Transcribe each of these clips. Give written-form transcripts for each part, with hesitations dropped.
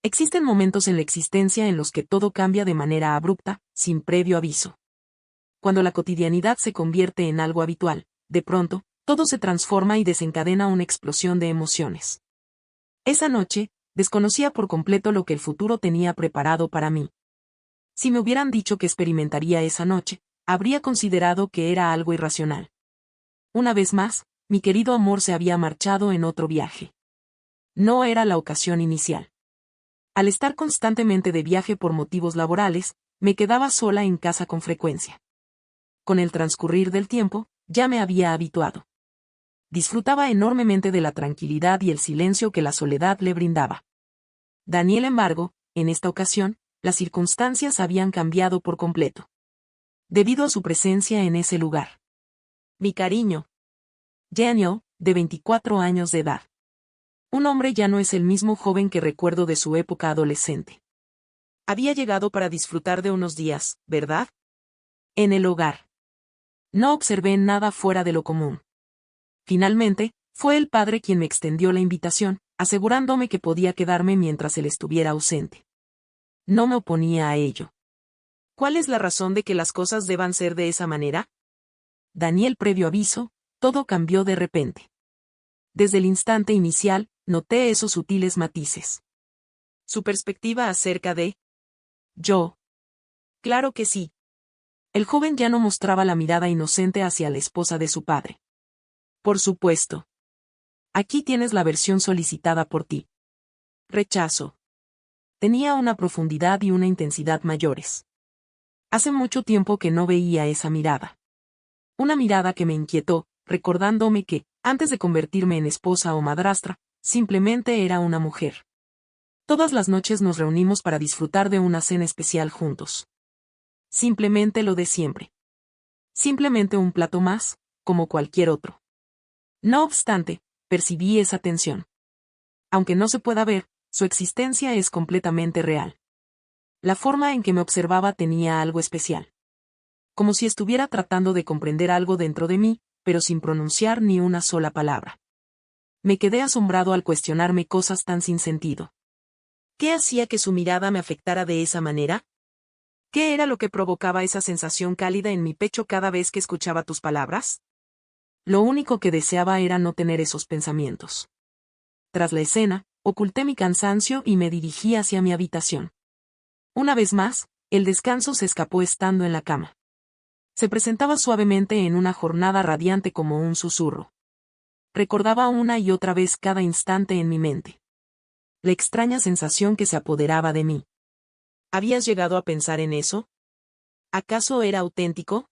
Existen momentos en la existencia en los que todo cambia de manera abrupta, sin previo aviso. Cuando la cotidianidad se convierte en algo habitual, de pronto, todo se transforma y desencadena una explosión de emociones. Esa noche, desconocía por completo lo que el futuro tenía preparado para mí. Si me hubieran dicho que experimentaría esa noche, habría considerado que era algo irracional. Una vez más, mi querido amor se había marchado en otro viaje. No era la ocasión inicial. Al estar constantemente de viaje por motivos laborales, me quedaba sola en casa con frecuencia. Con el transcurrir del tiempo, ya me había habituado. Disfrutaba enormemente de la tranquilidad y el silencio que la soledad le brindaba. Daniel, embargo, en esta ocasión, las circunstancias habían cambiado por completo. Debido a su presencia en ese lugar. Mi cariño. Daniel, de 24 años de edad. Un hombre ya no es el mismo joven que recuerdo de su época adolescente. Había llegado para disfrutar de unos días, ¿verdad? En el hogar. No observé nada fuera de lo común. Finalmente, fue el padre quien me extendió la invitación, asegurándome que podía quedarme mientras él estuviera ausente. No me oponía a ello. ¿Cuál es la razón de que las cosas deban ser de esa manera? Daniel, previo aviso, todo cambió de repente. Desde el instante inicial, noté esos sutiles matices. ¿Su perspectiva acerca de yo? Claro que sí. El joven ya no mostraba la mirada inocente hacia la esposa de su padre. Por supuesto. Aquí tienes la versión solicitada por ti. Rechazo. Tenía una profundidad y una intensidad mayores. Hace mucho tiempo que no veía esa mirada. Una mirada que me inquietó, recordándome que, antes de convertirme en esposa o madrastra, simplemente era una mujer. Todas las noches nos reunimos para disfrutar de una cena especial juntos. Simplemente lo de siempre. Simplemente un plato más, como cualquier otro. No obstante, percibí esa tensión. Aunque no se pueda ver, su existencia es completamente real. La forma en que me observaba tenía algo especial. Como si estuviera tratando de comprender algo dentro de mí, pero sin pronunciar ni una sola palabra. Me quedé asombrado al cuestionarme cosas tan sin sentido. ¿Qué hacía que su mirada me afectara de esa manera? ¿Qué era lo que provocaba esa sensación cálida en mi pecho cada vez que escuchaba tus palabras? Lo único que deseaba era no tener esos pensamientos. Tras la escena, oculté mi cansancio y me dirigí hacia mi habitación. Una vez más, el descanso se escapó estando en la cama. Se presentaba suavemente en una jornada radiante como un susurro. Recordaba una y otra vez cada instante en mi mente. La extraña sensación que se apoderaba de mí. ¿Habías llegado a pensar en eso? ¿Acaso era auténtico?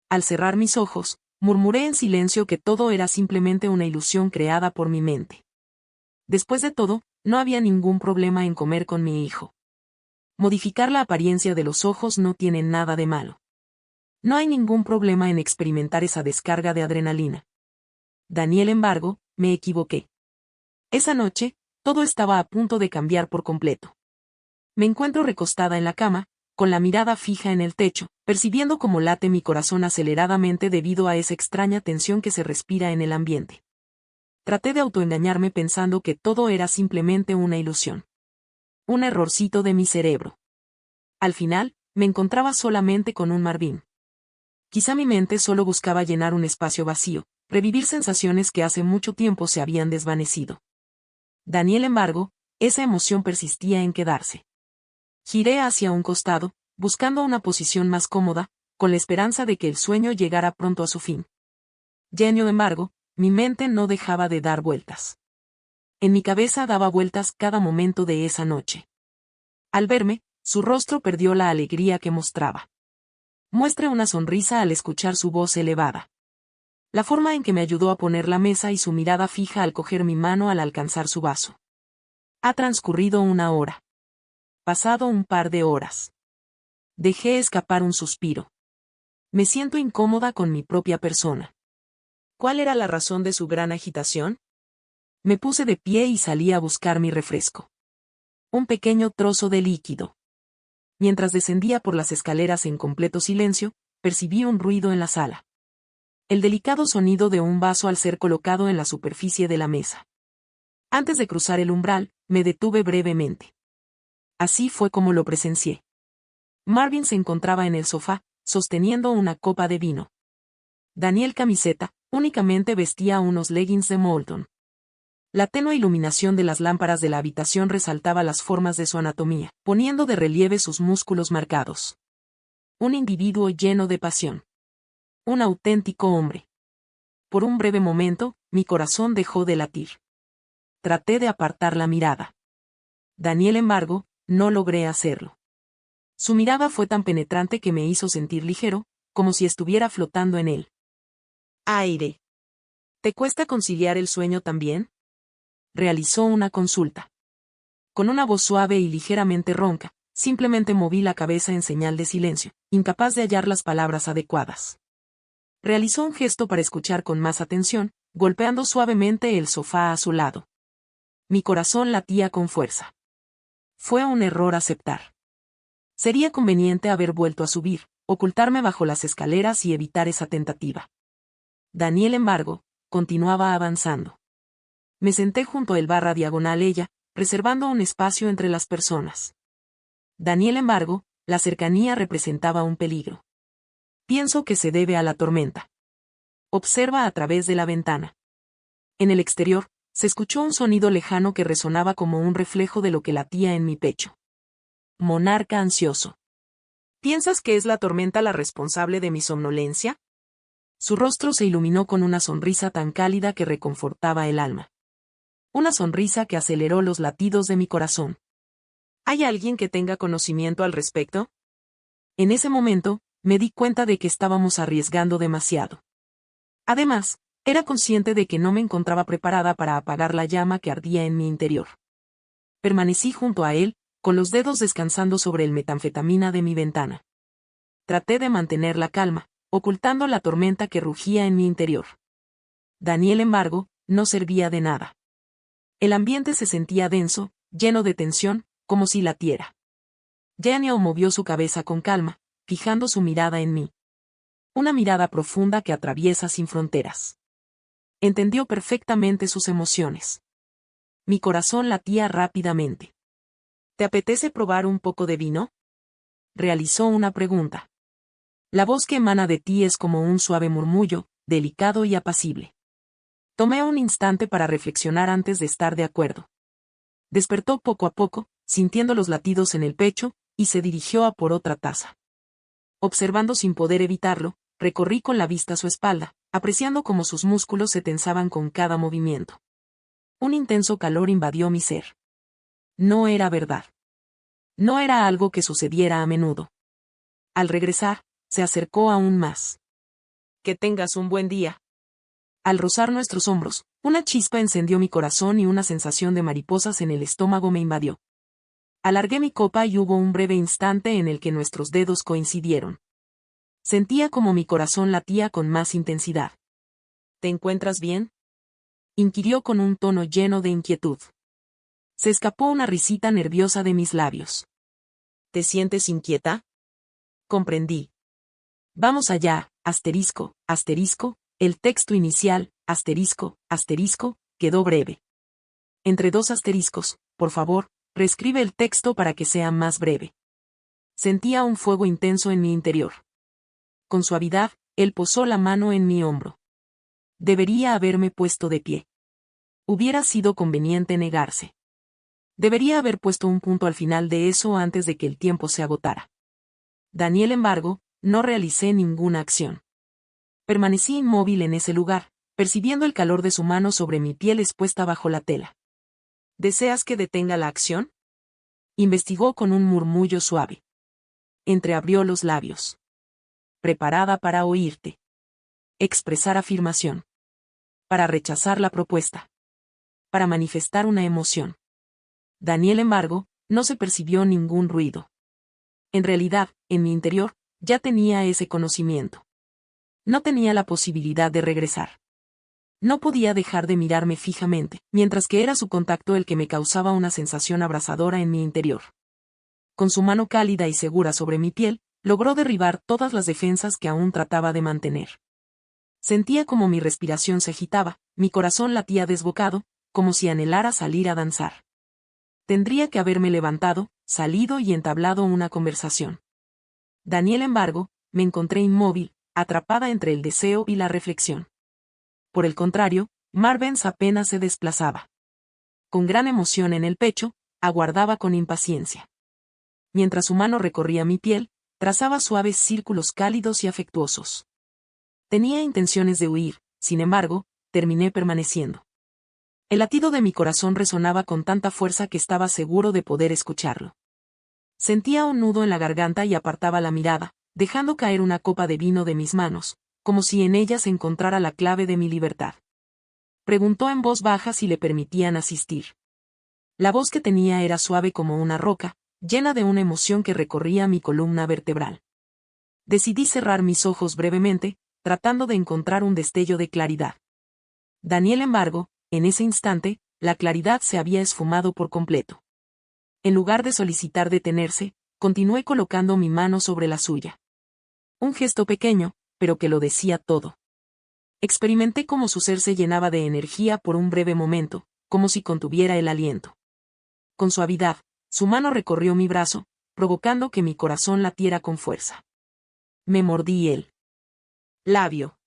Al cerrar mis ojos, murmuré en silencio que todo era simplemente una ilusión creada por mi mente. Después de todo, no había ningún problema en comer con mi hijo. Modificar la apariencia de los ojos no tiene nada de malo. No hay ningún problema en experimentar esa descarga de adrenalina. Daniel, embargo, me equivoqué. Esa noche, todo estaba a punto de cambiar por completo. Me encuentro recostada en la cama, con la mirada fija en el techo, percibiendo cómo late mi corazón aceleradamente debido a esa extraña tensión que se respira en el ambiente. Traté de autoengañarme pensando que todo era simplemente una ilusión. Un errorcito de mi cerebro. Al final, me encontraba solamente con un Marvin. Quizá mi mente solo buscaba llenar un espacio vacío, revivir sensaciones que hace mucho tiempo se habían desvanecido. Daniel, embargo, esa emoción persistía en quedarse. Giré hacia un costado, buscando una posición más cómoda, con la esperanza de que el sueño llegara pronto a su fin. Genio, embargo, mi mente no dejaba de dar vueltas. En mi cabeza daba vueltas cada momento de esa noche. Al verme, su rostro perdió la alegría que mostraba. Muestre una sonrisa al escuchar su voz elevada. La forma en que me ayudó a poner la mesa y su mirada fija al coger mi mano al alcanzar su vaso. Ha transcurrido una hora. Pasado un par de horas. Dejé escapar un suspiro. Me siento incómoda con mi propia persona. ¿Cuál era la razón de su gran agitación? Me puse de pie y salí a buscar mi refresco. Un pequeño trozo de líquido. Mientras descendía por las escaleras en completo silencio, percibí un ruido en la sala. El delicado sonido de un vaso al ser colocado en la superficie de la mesa. Antes de cruzar el umbral, me detuve brevemente. Así fue como lo presencié. Marvin se encontraba en el sofá, sosteniendo una copa de vino. Daniel camiseta, únicamente vestía unos leggings de Molton. La tenue iluminación de las lámparas de la habitación resaltaba las formas de su anatomía, poniendo de relieve sus músculos marcados. Un individuo lleno de pasión. Un auténtico hombre. Por un breve momento, mi corazón dejó de latir. Traté de apartar la mirada. Daniel, embargo, no logré hacerlo. Su mirada fue tan penetrante que me hizo sentir ligero, como si estuviera flotando en él. Aire. ¿Te cuesta conciliar el sueño también? Realizó una consulta. Con una voz suave y ligeramente ronca, simplemente moví la cabeza en señal de silencio, incapaz de hallar las palabras adecuadas. Realizó un gesto para escuchar con más atención, golpeando suavemente el sofá a su lado. Mi corazón latía con fuerza. Fue un error aceptar. Sería conveniente haber vuelto a subir, ocultarme bajo las escaleras y evitar esa tentativa. Daniel, embargo, continuaba avanzando. Me senté junto a él diagonal ella, reservando un espacio entre las personas. Daniel, embargo, la cercanía representaba un peligro. Pienso que se debe a la tormenta. Observa a través de la ventana. En el exterior, se escuchó un sonido lejano que resonaba como un reflejo de lo que latía en mi pecho. Monarca ansioso. ¿Piensas que es la tormenta la responsable de mi somnolencia? Su rostro se iluminó con una sonrisa tan cálida que reconfortaba el alma. Una sonrisa que aceleró los latidos de mi corazón. ¿Hay alguien que tenga conocimiento al respecto? En ese momento, me di cuenta de que estábamos arriesgando demasiado. Además, era consciente de que no me encontraba preparada para apagar la llama que ardía en mi interior. Permanecí junto a él, con los dedos descansando sobre el metanfetamina de mi ventana. Traté de mantener la calma, ocultando la tormenta que rugía en mi interior. Daniel, embargo, no servía de nada. El ambiente se sentía denso, lleno de tensión, como si latiera. Daniel movió su cabeza con calma, fijando su mirada en mí. Una mirada profunda que atraviesa sin fronteras. Entendió perfectamente sus emociones. Mi corazón latía rápidamente. ¿Te apetece probar un poco de vino? Realizó una pregunta. La voz que emana de ti es como un suave murmullo, delicado y apacible. Tomé un instante para reflexionar antes de estar de acuerdo. Despertó poco a poco, sintiendo los latidos en el pecho, y se dirigió a por otra taza. Observando sin poder evitarlo, recorrí con la vista su espalda, apreciando cómo sus músculos se tensaban con cada movimiento. Un intenso calor invadió mi ser. No era verdad. No era algo que sucediera a menudo. Al regresar, se acercó aún más. Que tengas un buen día. Al rozar nuestros hombros, una chispa encendió mi corazón y una sensación de mariposas en el estómago me invadió. Alargué mi copa y hubo un breve instante en el que nuestros dedos coincidieron. Sentía como mi corazón latía con más intensidad. ¿Te encuentras bien?, inquirió con un tono lleno de inquietud. Se escapó una risita nerviosa de mis labios. ¿Te sientes inquieta? Comprendí. Vamos allá, asterisco, asterisco, el texto inicial, asterisco, asterisco, quedó breve. Entre dos asteriscos, por favor, reescribe el texto para que sea más breve. Sentía un fuego intenso en mi interior. Con suavidad, él posó la mano en mi hombro. Debería haberme puesto de pie. Hubiera sido conveniente negarse. Debería haber puesto un punto al final de eso antes de que el tiempo se agotara. Daniel, embargo, no realicé ninguna acción. Permanecí inmóvil en ese lugar, percibiendo el calor de su mano sobre mi piel expuesta bajo la tela. ¿Deseas que detenga la acción?, investigó con un murmullo suave. Entreabrió los labios. Preparada para oírte. Expresar afirmación. Para rechazar la propuesta. Para manifestar una emoción. Daniel, embargo, no se percibió ningún ruido. En realidad, en mi interior, ya tenía ese conocimiento. No tenía la posibilidad de regresar. No podía dejar de mirarme fijamente, mientras que era su contacto el que me causaba una sensación abrasadora en mi interior. Con su mano cálida y segura sobre mi piel, logró derribar todas las defensas que aún trataba de mantener. Sentía como mi respiración se agitaba, mi corazón latía desbocado, como si anhelara salir a danzar. Tendría que haberme levantado, salido y entablado una conversación. Daniel, embargo, me encontré inmóvil, atrapada entre el deseo y la reflexión. Por el contrario, Marvens apenas se desplazaba. Con gran emoción en el pecho, aguardaba con impaciencia. Mientras su mano recorría mi piel, trazaba suaves círculos cálidos y afectuosos. Tenía intenciones de huir, sin embargo, terminé permaneciendo. El latido de mi corazón resonaba con tanta fuerza que estaba seguro de poder escucharlo. Sentía un nudo en la garganta y apartaba la mirada, dejando caer una copa de vino de mis manos, como si en ella se encontrara la clave de mi libertad. Preguntó en voz baja si le permitían asistir. La voz que tenía era suave como una roca, llena de una emoción que recorría mi columna vertebral. Decidí cerrar mis ojos brevemente, tratando de encontrar un destello de claridad. Daniel, embargo, en ese instante, la claridad se había esfumado por completo. En lugar de solicitar detenerse, continué colocando mi mano sobre la suya. Un gesto pequeño, pero que lo decía todo. Experimenté cómo su ser se llenaba de energía por un breve momento, como si contuviera el aliento. Con suavidad, su mano recorrió mi brazo, provocando que mi corazón latiera con fuerza. Me mordí el labio.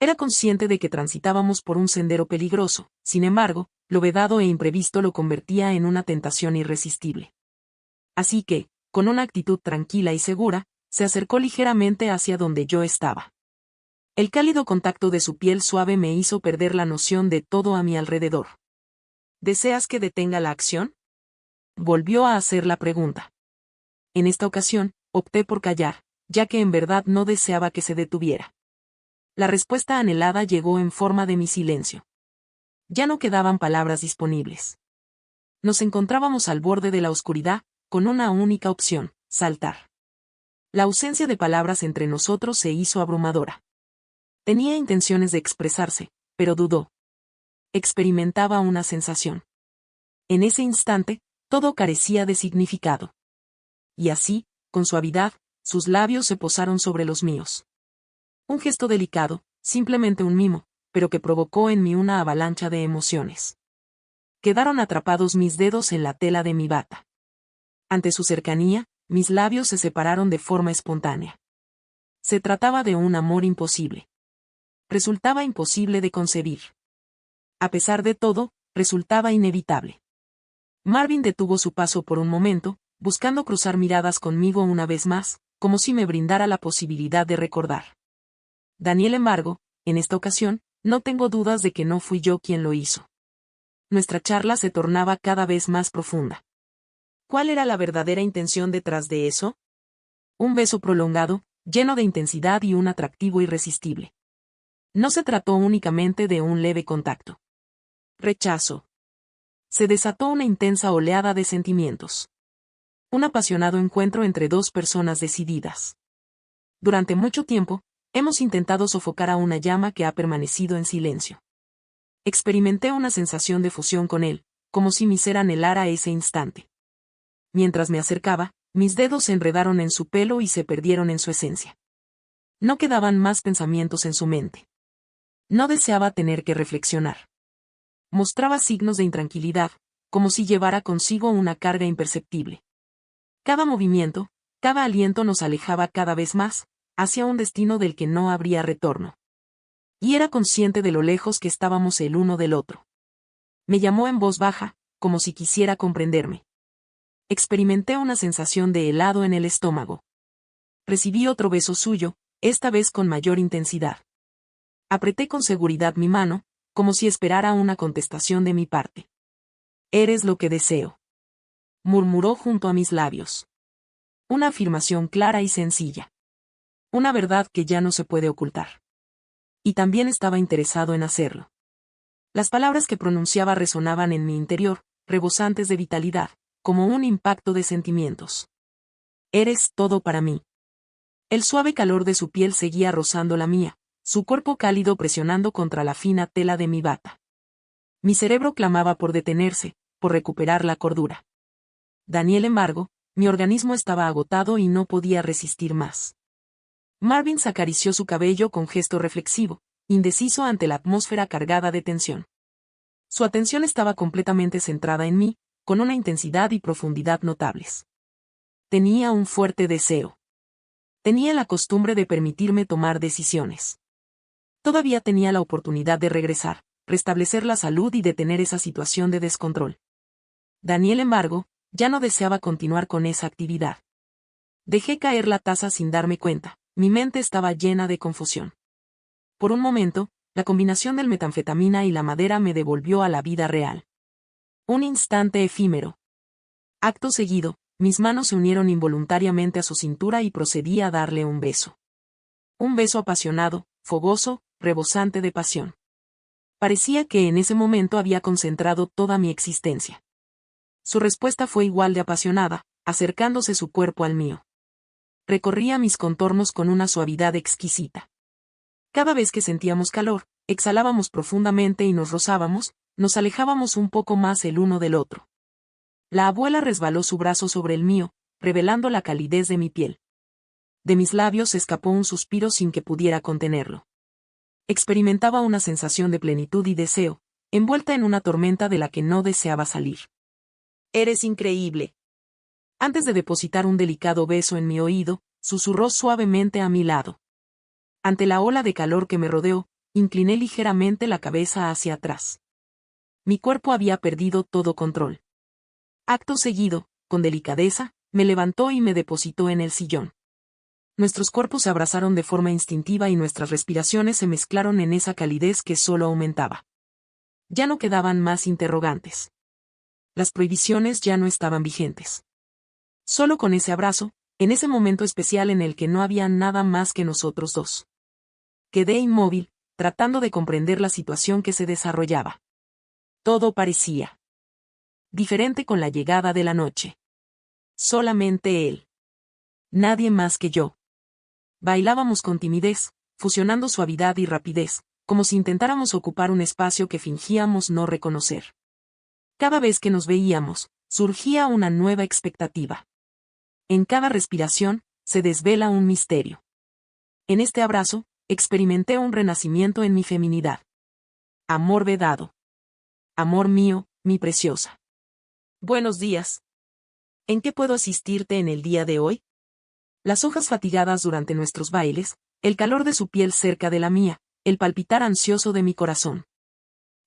Era consciente de que transitábamos por un sendero peligroso, sin embargo, lo vedado e imprevisto lo convertía en una tentación irresistible. Así que, con una actitud tranquila y segura, se acercó ligeramente hacia donde yo estaba. El cálido contacto de su piel suave me hizo perder la noción de todo a mi alrededor. ¿Deseas que detenga la acción? Volvió a hacer la pregunta. En esta ocasión, opté por callar, ya que en verdad no deseaba que se detuviera. La respuesta anhelada llegó en forma de mi silencio. Ya no quedaban palabras disponibles. Nos encontrábamos al borde de la oscuridad, con una única opción: saltar. La ausencia de palabras entre nosotros se hizo abrumadora. Tenía intenciones de expresarse, pero dudó. Experimentaba una sensación. En ese instante, todo carecía de significado. Y así, con suavidad, sus labios se posaron sobre los míos. Un gesto delicado, simplemente un mimo, pero que provocó en mí una avalancha de emociones. Quedaron atrapados mis dedos en la tela de mi bata. Ante su cercanía, mis labios se separaron de forma espontánea. Se trataba de un amor imposible. Resultaba imposible de concebir. A pesar de todo, resultaba inevitable. Marvin detuvo su paso por un momento, buscando cruzar miradas conmigo una vez más, como si me brindara la posibilidad de recordar. Daniel, embargo, en esta ocasión, no tengo dudas de que no fui yo quien lo hizo. Nuestra charla se tornaba cada vez más profunda. ¿Cuál era la verdadera intención detrás de eso? Un beso prolongado, lleno de intensidad y un atractivo irresistible. No se trató únicamente de un leve contacto. Rechazo. Se desató una intensa oleada de sentimientos. Un apasionado encuentro entre dos personas decididas. Durante mucho tiempo, hemos intentado sofocar a una llama que ha permanecido en silencio. Experimenté una sensación de fusión con él, como si mi ser anhelara ese instante. Mientras me acercaba, mis dedos se enredaron en su pelo y se perdieron en su esencia. No quedaban más pensamientos en su mente. No deseaba tener que reflexionar. Mostraba signos de intranquilidad, como si llevara consigo una carga imperceptible. Cada movimiento, cada aliento nos alejaba cada vez más, hacia un destino del que no habría retorno. Y era consciente de lo lejos que estábamos el uno del otro. Me llamó en voz baja, como si quisiera comprenderme. Experimenté una sensación de helado en el estómago. Recibí otro beso suyo, esta vez con mayor intensidad. Apreté con seguridad mi mano, como si esperara una contestación de mi parte. Eres lo que deseo. Murmuró junto a mis labios. Una afirmación clara y sencilla. Una verdad que ya no se puede ocultar. Y también estaba interesado en hacerlo. Las palabras que pronunciaba resonaban en mi interior, rebosantes de vitalidad, como un impacto de sentimientos. Eres todo para mí. El suave calor de su piel seguía rozando la mía, su cuerpo cálido presionando contra la fina tela de mi bata. Mi cerebro clamaba por detenerse, por recuperar la cordura. Daniel, embargo, mi organismo estaba agotado y no podía resistir más. Marvin acarició su cabello con gesto reflexivo, indeciso ante la atmósfera cargada de tensión. Su atención estaba completamente centrada en mí, con una intensidad y profundidad notables. Tenía un fuerte deseo. Tenía la costumbre de permitirme tomar decisiones. Todavía tenía la oportunidad de regresar, restablecer la salud y detener esa situación de descontrol. Daniel, embargo, ya no deseaba continuar con esa actividad. Dejé caer la taza sin darme cuenta, mi mente estaba llena de confusión. Por un momento, la combinación del metanfetamina y la madera me devolvió a la vida real. Un instante efímero. Acto seguido, mis manos se unieron involuntariamente a su cintura y procedí a darle un beso. Un beso apasionado, fogoso, rebosante de pasión. Parecía que en ese momento había concentrado toda mi existencia. Su respuesta fue igual de apasionada, acercándose su cuerpo al mío. Recorría mis contornos con una suavidad exquisita. Cada vez que sentíamos calor, exhalábamos profundamente y nos rozábamos, nos alejábamos un poco más el uno del otro. La abuela resbaló su brazo sobre el mío, revelando la calidez de mi piel. De mis labios escapó un suspiro sin que pudiera contenerlo. Experimentaba una sensación de plenitud y deseo, envuelta en una tormenta de la que no deseaba salir. «Eres increíble». Antes de depositar un delicado beso en mi oído, susurró suavemente a mi lado. Ante la ola de calor que me rodeó, incliné ligeramente la cabeza hacia atrás. Mi cuerpo había perdido todo control. Acto seguido, con delicadeza, me levantó y me depositó en el sillón. Nuestros cuerpos se abrazaron de forma instintiva y nuestras respiraciones se mezclaron en esa calidez que solo aumentaba. Ya no quedaban más interrogantes. Las prohibiciones ya no estaban vigentes. Solo con ese abrazo, en ese momento especial en el que no había nada más que nosotros dos. Quedé inmóvil, tratando de comprender la situación que se desarrollaba. Todo parecía diferente con la llegada de la noche. Solamente él. Nadie más que yo. Bailábamos con timidez, fusionando suavidad y rapidez, como si intentáramos ocupar un espacio que fingíamos no reconocer. Cada vez que nos veíamos, surgía una nueva expectativa. En cada respiración, se desvela un misterio. En este abrazo, experimenté un renacimiento en mi feminidad. Amor vedado. Amor mío, mi preciosa. Buenos días. ¿En qué puedo asistirte en el día de hoy? Las hojas fatigadas durante nuestros bailes, el calor de su piel cerca de la mía, el palpitar ansioso de mi corazón.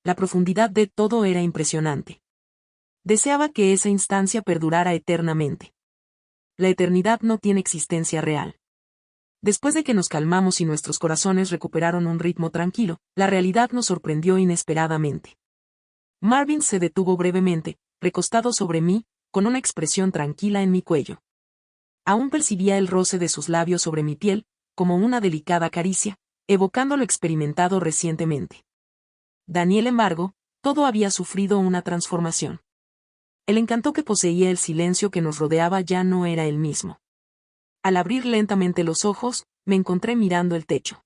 La profundidad de todo era impresionante. Deseaba que esa instancia perdurara eternamente. La eternidad no tiene existencia real. Después de que nos calmamos y nuestros corazones recuperaron un ritmo tranquilo, la realidad nos sorprendió inesperadamente. Marvin se detuvo brevemente, recostado sobre mí, con una expresión tranquila en mi cuello. Aún percibía el roce de sus labios sobre mi piel, como una delicada caricia, evocando lo experimentado recientemente. Daniel, embargo, todo había sufrido una transformación. El encanto que poseía el silencio que nos rodeaba ya no era el mismo. Al abrir lentamente los ojos, me encontré mirando el techo.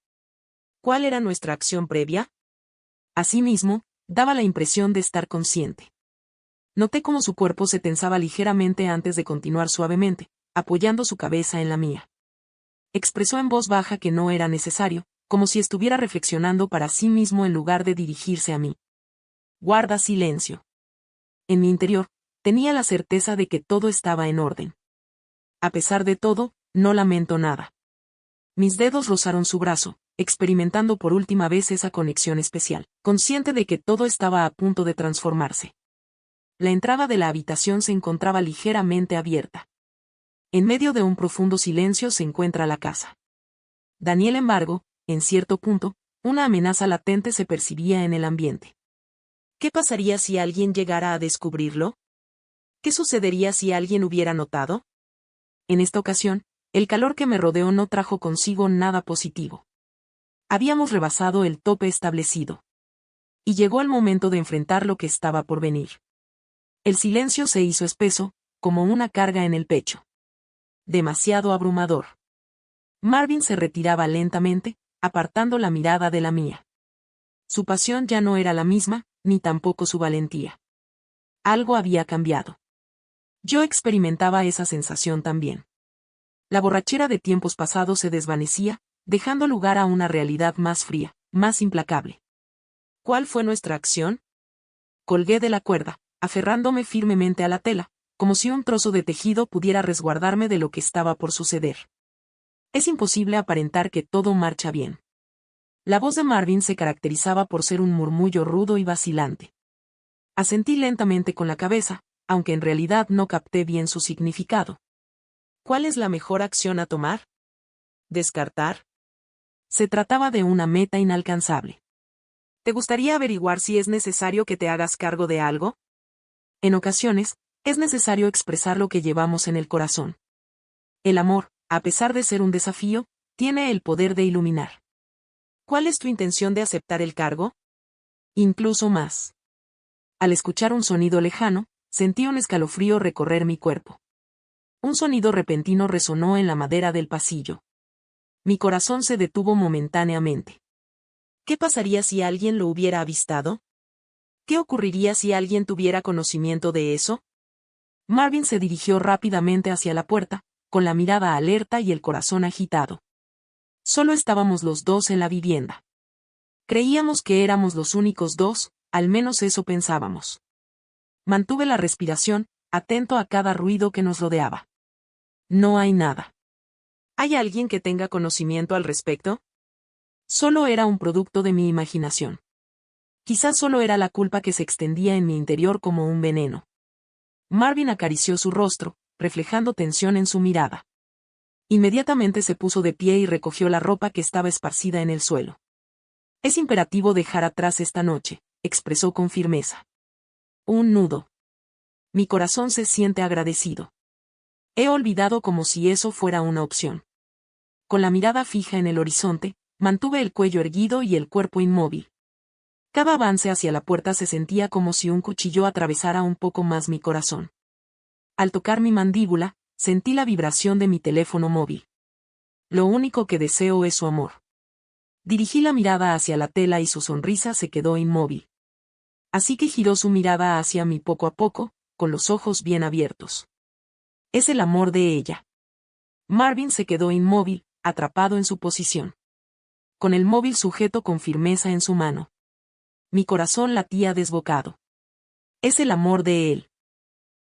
¿Cuál era nuestra acción previa? Asimismo, daba la impresión de estar consciente. Noté cómo su cuerpo se tensaba ligeramente antes de continuar suavemente, apoyando su cabeza en la mía. Expresó en voz baja que no era necesario, como si estuviera reflexionando para sí mismo en lugar de dirigirse a mí. Guarda silencio. En mi interior, tenía la certeza de que todo estaba en orden. A pesar de todo, no lamento nada. Mis dedos rozaron su brazo, experimentando por última vez esa conexión especial, consciente de que todo estaba a punto de transformarse. La entrada de la habitación se encontraba ligeramente abierta. En medio de un profundo silencio se encuentra la casa. Daniel, embargo, en cierto punto, una amenaza latente se percibía en el ambiente. ¿Qué pasaría si alguien llegara a descubrirlo? ¿Qué sucedería si alguien hubiera notado? En esta ocasión, el calor que me rodeó no trajo consigo nada positivo. Habíamos rebasado el tope establecido. Y llegó el momento de enfrentar lo que estaba por venir. El silencio se hizo espeso, como una carga en el pecho. Demasiado abrumador. Marvin se retiraba lentamente, apartando la mirada de la mía. Su pasión ya no era la misma, ni tampoco su valentía. Algo había cambiado. Yo experimentaba esa sensación también. La borrachera de tiempos pasados se desvanecía, dejando lugar a una realidad más fría, más implacable. ¿Cuál fue nuestra acción? Colgué de la cuerda, aferrándome firmemente a la tela, como si un trozo de tejido pudiera resguardarme de lo que estaba por suceder. Es imposible aparentar que todo marcha bien. La voz de Marvin se caracterizaba por ser un murmullo rudo y vacilante. Asentí lentamente con la cabeza, aunque en realidad no capté bien su significado. ¿Cuál es la mejor acción a tomar? ¿Descartar? Se trataba de una meta inalcanzable. ¿Te gustaría averiguar si es necesario que te hagas cargo de algo? En ocasiones, es necesario expresar lo que llevamos en el corazón. El amor, a pesar de ser un desafío, tiene el poder de iluminar. ¿Cuál es tu intención de aceptar el cargo? Incluso más. Al escuchar un sonido lejano, sentí un escalofrío recorrer mi cuerpo. Un sonido repentino resonó en la madera del pasillo. Mi corazón se detuvo momentáneamente. ¿Qué pasaría si alguien lo hubiera avistado? ¿Qué ocurriría si alguien tuviera conocimiento de eso? Marvin se dirigió rápidamente hacia la puerta, con la mirada alerta y el corazón agitado. Solo estábamos los dos en la vivienda. Creíamos que éramos los únicos dos, al menos eso pensábamos. Mantuve la respiración, atento a cada ruido que nos rodeaba. No hay nada. ¿Hay alguien que tenga conocimiento al respecto? Solo era un producto de mi imaginación. Quizás solo era la culpa que se extendía en mi interior como un veneno. Marvin acarició su rostro, reflejando tensión en su mirada. Inmediatamente se puso de pie y recogió la ropa que estaba esparcida en el suelo. Es imperativo dejar atrás esta noche, expresó con firmeza. Un nudo. Mi corazón se siente agradecido. He olvidado como si eso fuera una opción. Con la mirada fija en el horizonte, mantuve el cuello erguido y el cuerpo inmóvil. Cada avance hacia la puerta se sentía como si un cuchillo atravesara un poco más mi corazón. Al tocar mi mandíbula, sentí la vibración de mi teléfono móvil. Lo único que deseo es su amor. Dirigí la mirada hacia la tela y su sonrisa se quedó inmóvil. Así que giró su mirada hacia mí poco a poco, con los ojos bien abiertos. Es el amor de ella. Marvin se quedó inmóvil, atrapado en su posición. Con el móvil sujeto con firmeza en su mano. Mi corazón latía desbocado. Es el amor de él.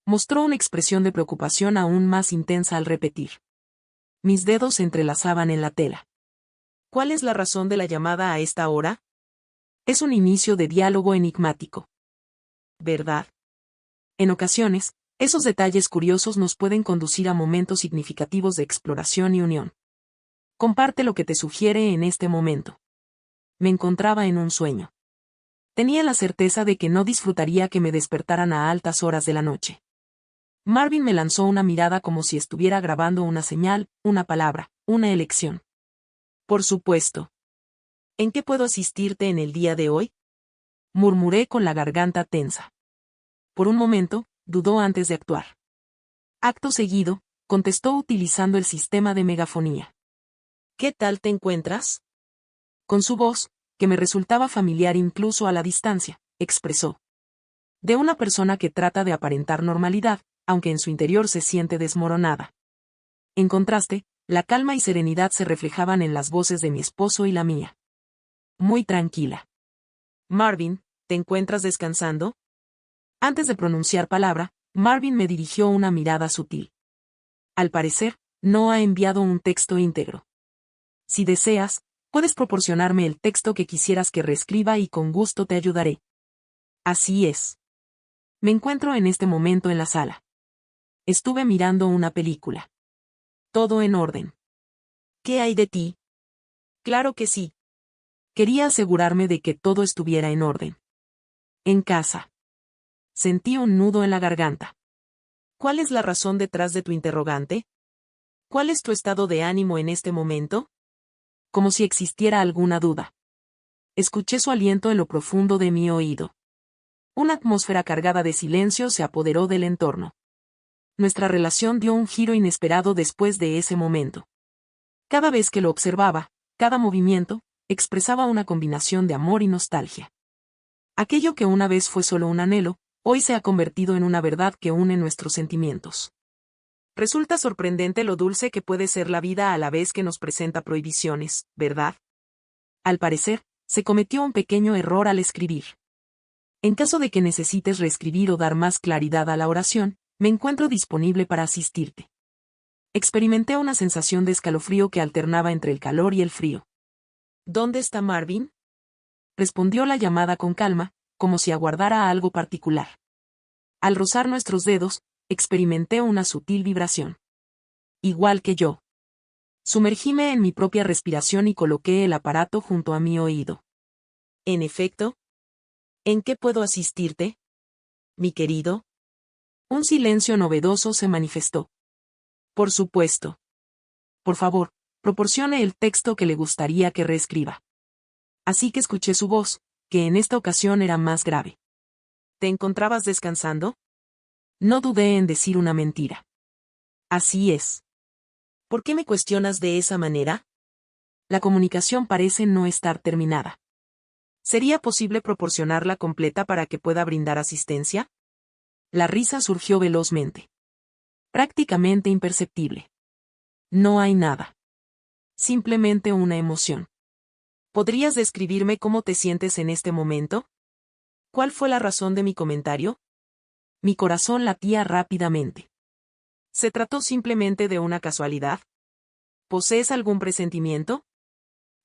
Mostró una expresión de preocupación aún más intensa al repetir. Mis dedos se entrelazaban en la tela. ¿Cuál es la razón de la llamada a esta hora? Es un inicio de diálogo enigmático. ¿Verdad? En ocasiones, esos detalles curiosos nos pueden conducir a momentos significativos de exploración y unión. Comparte lo que te sugiere en este momento. Me encontraba en un sueño. Tenía la certeza de que no disfrutaría que me despertaran a altas horas de la noche. Marvin me lanzó una mirada como si estuviera grabando una señal, una palabra, una elección. Por supuesto. ¿En qué puedo asistirte en el día de hoy? Murmuré con la garganta tensa. Por un momento, dudó antes de actuar. Acto seguido, contestó utilizando el sistema de megafonía. ¿Qué tal te encuentras? Con su voz, que me resultaba familiar incluso a la distancia, expresó. De una persona que trata de aparentar normalidad, aunque en su interior se siente desmoronada. En contraste, la calma y serenidad se reflejaban en las voces de mi esposo y la mía. Muy tranquila. Marvin, ¿te encuentras descansando? Antes de pronunciar palabra, Marvin me dirigió una mirada sutil. Al parecer, no ha enviado un texto íntegro. Si deseas, puedes proporcionarme el texto que quisieras que reescriba y con gusto te ayudaré. Así es. Me encuentro en este momento en la sala. Estuve mirando una película. Todo en orden. ¿Qué hay de ti? Claro que sí. Quería asegurarme de que todo estuviera en orden. En casa. Sentí un nudo en la garganta. ¿Cuál es la razón detrás de tu interrogante? ¿Cuál es tu estado de ánimo en este momento? Como si existiera alguna duda. Escuché su aliento en lo profundo de mi oído. Una atmósfera cargada de silencio se apoderó del entorno. Nuestra relación dio un giro inesperado después de ese momento. Cada vez que lo observaba, cada movimiento, expresaba una combinación de amor y nostalgia. Aquello que una vez fue solo un anhelo, hoy se ha convertido en una verdad que une nuestros sentimientos. Resulta sorprendente lo dulce que puede ser la vida a la vez que nos presenta prohibiciones, ¿verdad? Al parecer, se cometió un pequeño error al escribir. En caso de que necesites reescribir o dar más claridad a la oración, me encuentro disponible para asistirte. Experimenté una sensación de escalofrío que alternaba entre el calor y el frío. ¿Dónde está Marvin? Respondió la llamada con calma, como si aguardara algo particular. Al rozar nuestros dedos, experimenté una sutil vibración. Igual que yo. Sumergíme en mi propia respiración y coloqué el aparato junto a mi oído. En efecto. ¿En qué puedo asistirte? Mi querido. Un silencio novedoso se manifestó. Por supuesto. Por favor, proporcione el texto que le gustaría que reescriba. Así que escuché su voz, que en esta ocasión era más grave. ¿Te encontrabas descansando? No dudé en decir una mentira. Así es. ¿Por qué me cuestionas de esa manera? La comunicación parece no estar terminada. ¿Sería posible proporcionarla completa para que pueda brindar asistencia? La risa surgió velozmente. Prácticamente imperceptible. No hay nada. Simplemente una emoción. ¿Podrías describirme cómo te sientes en este momento? ¿Cuál fue la razón de mi comentario? Mi corazón latía rápidamente. ¿Se trató simplemente de una casualidad? ¿Posees algún presentimiento?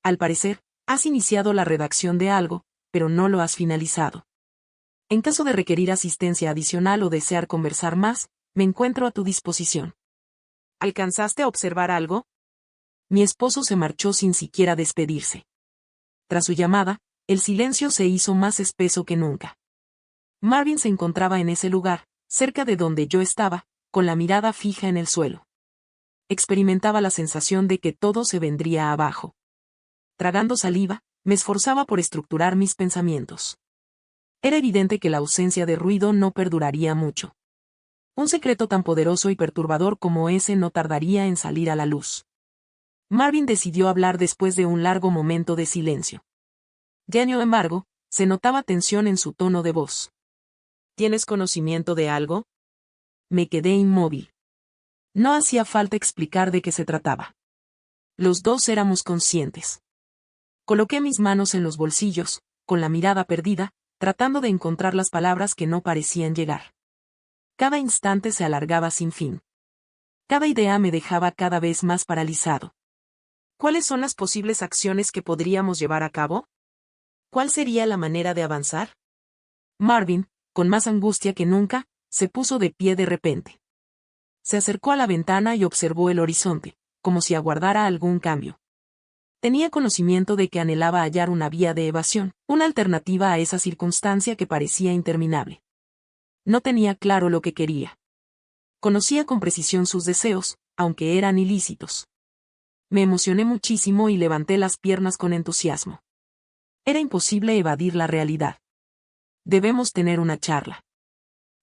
Al parecer, has iniciado la redacción de algo, pero no lo has finalizado. En caso de requerir asistencia adicional o desear conversar más, me encuentro a tu disposición. ¿Alcanzaste a observar algo? Mi esposo se marchó sin siquiera despedirse. Tras su llamada, el silencio se hizo más espeso que nunca. Marvin se encontraba en ese lugar, cerca de donde yo estaba, con la mirada fija en el suelo. Experimentaba la sensación de que todo se vendría abajo. Tragando saliva, me esforzaba por estructurar mis pensamientos. Era evidente que la ausencia de ruido no perduraría mucho. Un secreto tan poderoso y perturbador como ese no tardaría en salir a la luz. Marvin decidió hablar después de un largo momento de silencio. Sin embargo, se notaba tensión en su tono de voz. ¿Tienes conocimiento de algo? Me quedé inmóvil. No hacía falta explicar de qué se trataba. Los dos éramos conscientes. Coloqué mis manos en los bolsillos, con la mirada perdida, tratando de encontrar las palabras que no parecían llegar. Cada instante se alargaba sin fin. Cada idea me dejaba cada vez más paralizado. ¿Cuáles son las posibles acciones que podríamos llevar a cabo? ¿Cuál sería la manera de avanzar? Marvin, con más angustia que nunca, se puso de pie de repente. Se acercó a la ventana y observó el horizonte, como si aguardara algún cambio. Tenía conocimiento de que anhelaba hallar una vía de evasión, una alternativa a esa circunstancia que parecía interminable. No tenía claro lo que quería. Conocía con precisión sus deseos, aunque eran ilícitos. Me emocioné muchísimo y levanté las piernas con entusiasmo. Era imposible evadir la realidad. Debemos tener una charla.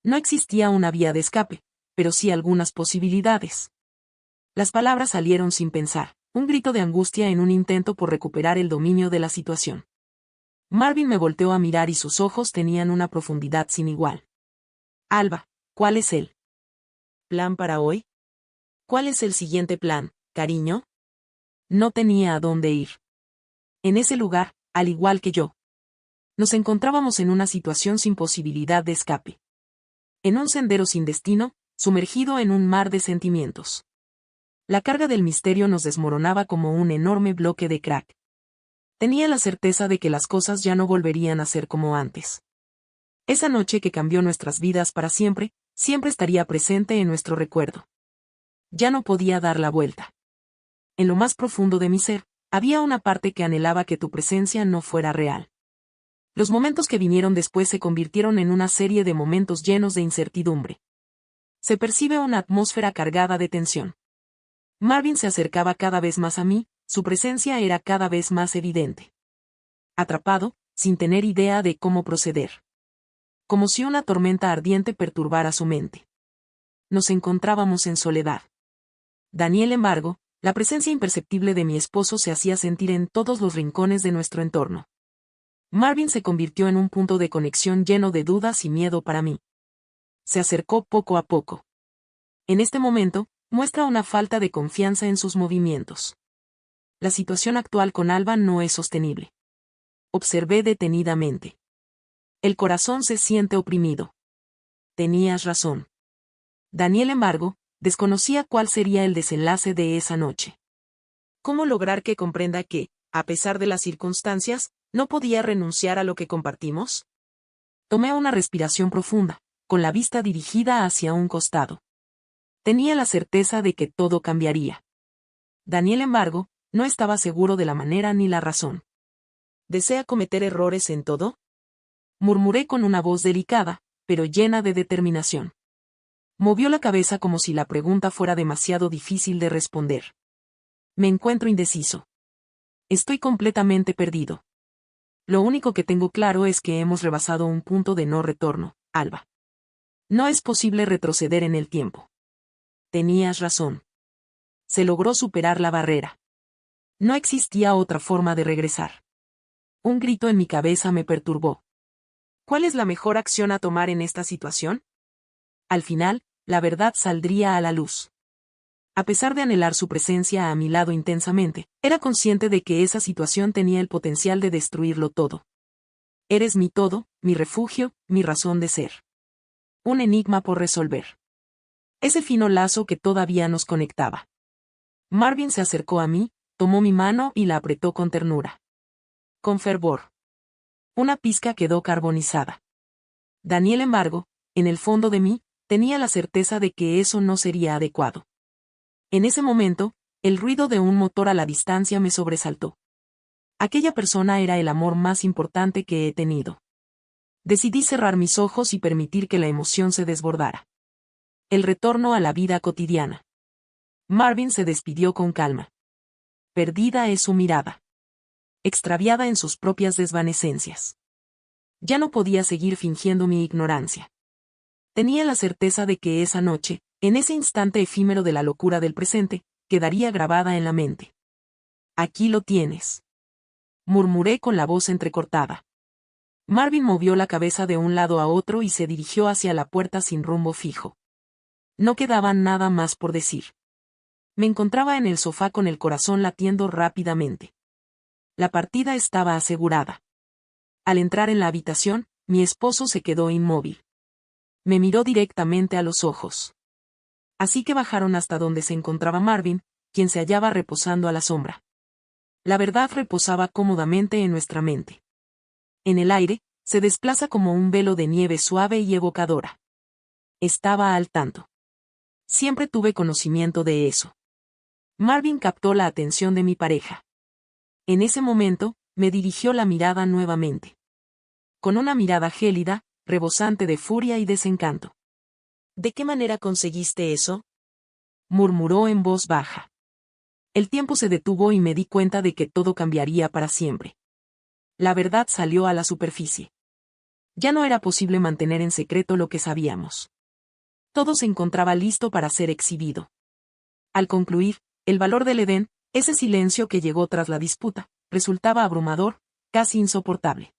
No existía una vía de escape, pero sí algunas posibilidades. Las palabras salieron sin pensar, un grito de angustia en un intento por recuperar el dominio de la situación. Marvin me volteó a mirar y sus ojos tenían una profundidad sin igual. Alba, ¿cuál es el plan para hoy? ¿Cuál es el siguiente plan, cariño? No tenía a dónde ir. En ese lugar, al igual que yo, nos encontrábamos en una situación sin posibilidad de escape. En un sendero sin destino, sumergido en un mar de sentimientos. La carga del misterio nos desmoronaba como un enorme bloque de crack. Tenía la certeza de que las cosas ya no volverían a ser como antes. Esa noche que cambió nuestras vidas para siempre, siempre estaría presente en nuestro recuerdo. Ya no podía dar la vuelta. En lo más profundo de mi ser, había una parte que anhelaba que tu presencia no fuera real. Los momentos que vinieron después se convirtieron en una serie de momentos llenos de incertidumbre. Se percibe una atmósfera cargada de tensión. Marvin se acercaba cada vez más a mí, su presencia era cada vez más evidente. Atrapado, sin tener idea de cómo proceder. Como si una tormenta ardiente perturbara su mente. Nos encontrábamos en soledad. Daniel, embargo, la presencia imperceptible de mi esposo se hacía sentir en todos los rincones de nuestro entorno. Marvin se convirtió en un punto de conexión lleno de dudas y miedo para mí. Se acercó poco a poco. En este momento, muestra una falta de confianza en sus movimientos. La situación actual con Alba no es sostenible. Observé detenidamente. El corazón se siente oprimido. Tenías razón. Daniel, embargo, desconocía cuál sería el desenlace de esa noche. ¿Cómo lograr que comprenda que, a pesar de las circunstancias, no podía renunciar a lo que compartimos? Tomé una respiración profunda, con la vista dirigida hacia un costado. Tenía la certeza de que todo cambiaría. Daniel, embargo, no estaba seguro de la manera ni la razón. ¿Desea cometer errores en todo? Murmuré con una voz delicada, pero llena de determinación. Movió la cabeza como si la pregunta fuera demasiado difícil de responder. Me encuentro indeciso. Estoy completamente perdido. Lo único que tengo claro es que hemos rebasado un punto de no retorno, Alba. No es posible retroceder en el tiempo. Tenías razón. Se logró superar la barrera. No existía otra forma de regresar. Un grito en mi cabeza me perturbó. ¿Cuál es la mejor acción a tomar en esta situación? Al final, la verdad saldría a la luz. A pesar de anhelar su presencia a mi lado intensamente, era consciente de que esa situación tenía el potencial de destruirlo todo. Eres mi todo, mi refugio, mi razón de ser. Un enigma por resolver. Ese fino lazo que todavía nos conectaba. Marvin se acercó a mí, tomó mi mano y la apretó con ternura. Con fervor. Una pizca quedó carbonizada. Daniel, embargo, en el fondo de mí, tenía la certeza de que eso no sería adecuado. En ese momento, el ruido de un motor a la distancia me sobresaltó. Aquella persona era el amor más importante que he tenido. Decidí cerrar mis ojos y permitir que la emoción se desbordara. El retorno a la vida cotidiana. Marvin se despidió con calma. Perdida es su mirada. Extraviada en sus propias desvanecencias. Ya no podía seguir fingiendo mi ignorancia. Tenía la certeza de que esa noche, en ese instante efímero de la locura del presente, quedaría grabada en la mente. Aquí lo tienes. Murmuré con la voz entrecortada. Marvin movió la cabeza de un lado a otro y se dirigió hacia la puerta sin rumbo fijo. No quedaba nada más por decir. Me encontraba en el sofá con el corazón latiendo rápidamente. La partida estaba asegurada. Al entrar en la habitación, mi esposo se quedó inmóvil. Me miró directamente a los ojos. Así que bajaron hasta donde se encontraba Marvin, quien se hallaba reposando a la sombra. La verdad reposaba cómodamente en nuestra mente. En el aire, se desplaza como un velo de nieve suave y evocadora. Estaba al tanto. Siempre tuve conocimiento de eso. Marvin captó la atención de mi pareja. En ese momento, me dirigió la mirada nuevamente. Con una mirada gélida, rebosante de furia y desencanto. ¿De qué manera conseguiste eso? Murmuró en voz baja. El tiempo se detuvo y me di cuenta de que todo cambiaría para siempre. La verdad salió a la superficie. Ya no era posible mantener en secreto lo que sabíamos. Todo se encontraba listo para ser exhibido. Al concluir, el valor del Edén, ese silencio que llegó tras la disputa, resultaba abrumador, casi insoportable.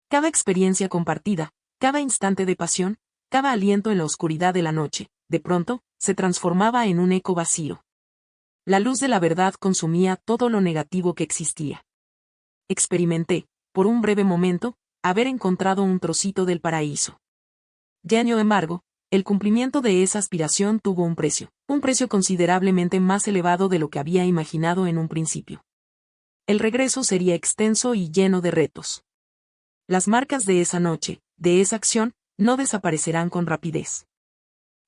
Cada experiencia compartida, cada instante de pasión, cada aliento en la oscuridad de la noche, de pronto, se transformaba en un eco vacío. La luz de la verdad consumía todo lo negativo que existía. Experimenté, por un breve momento, haber encontrado un trocito del paraíso. Ya sin embargo, el cumplimiento de esa aspiración tuvo un precio considerablemente más elevado de lo que había imaginado en un principio. El regreso sería extenso y lleno de retos. Las marcas de esa noche, de esa acción, no desaparecerán con rapidez.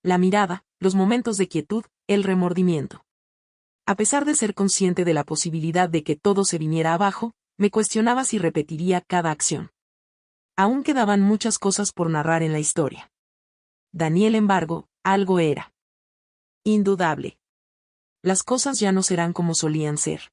La mirada, los momentos de quietud, el remordimiento. A pesar de ser consciente de la posibilidad de que todo se viniera abajo, me cuestionaba si repetiría cada acción. Aún quedaban muchas cosas por narrar en la historia. Daniel, embargo, algo era indudable. Las cosas ya no serán como solían ser.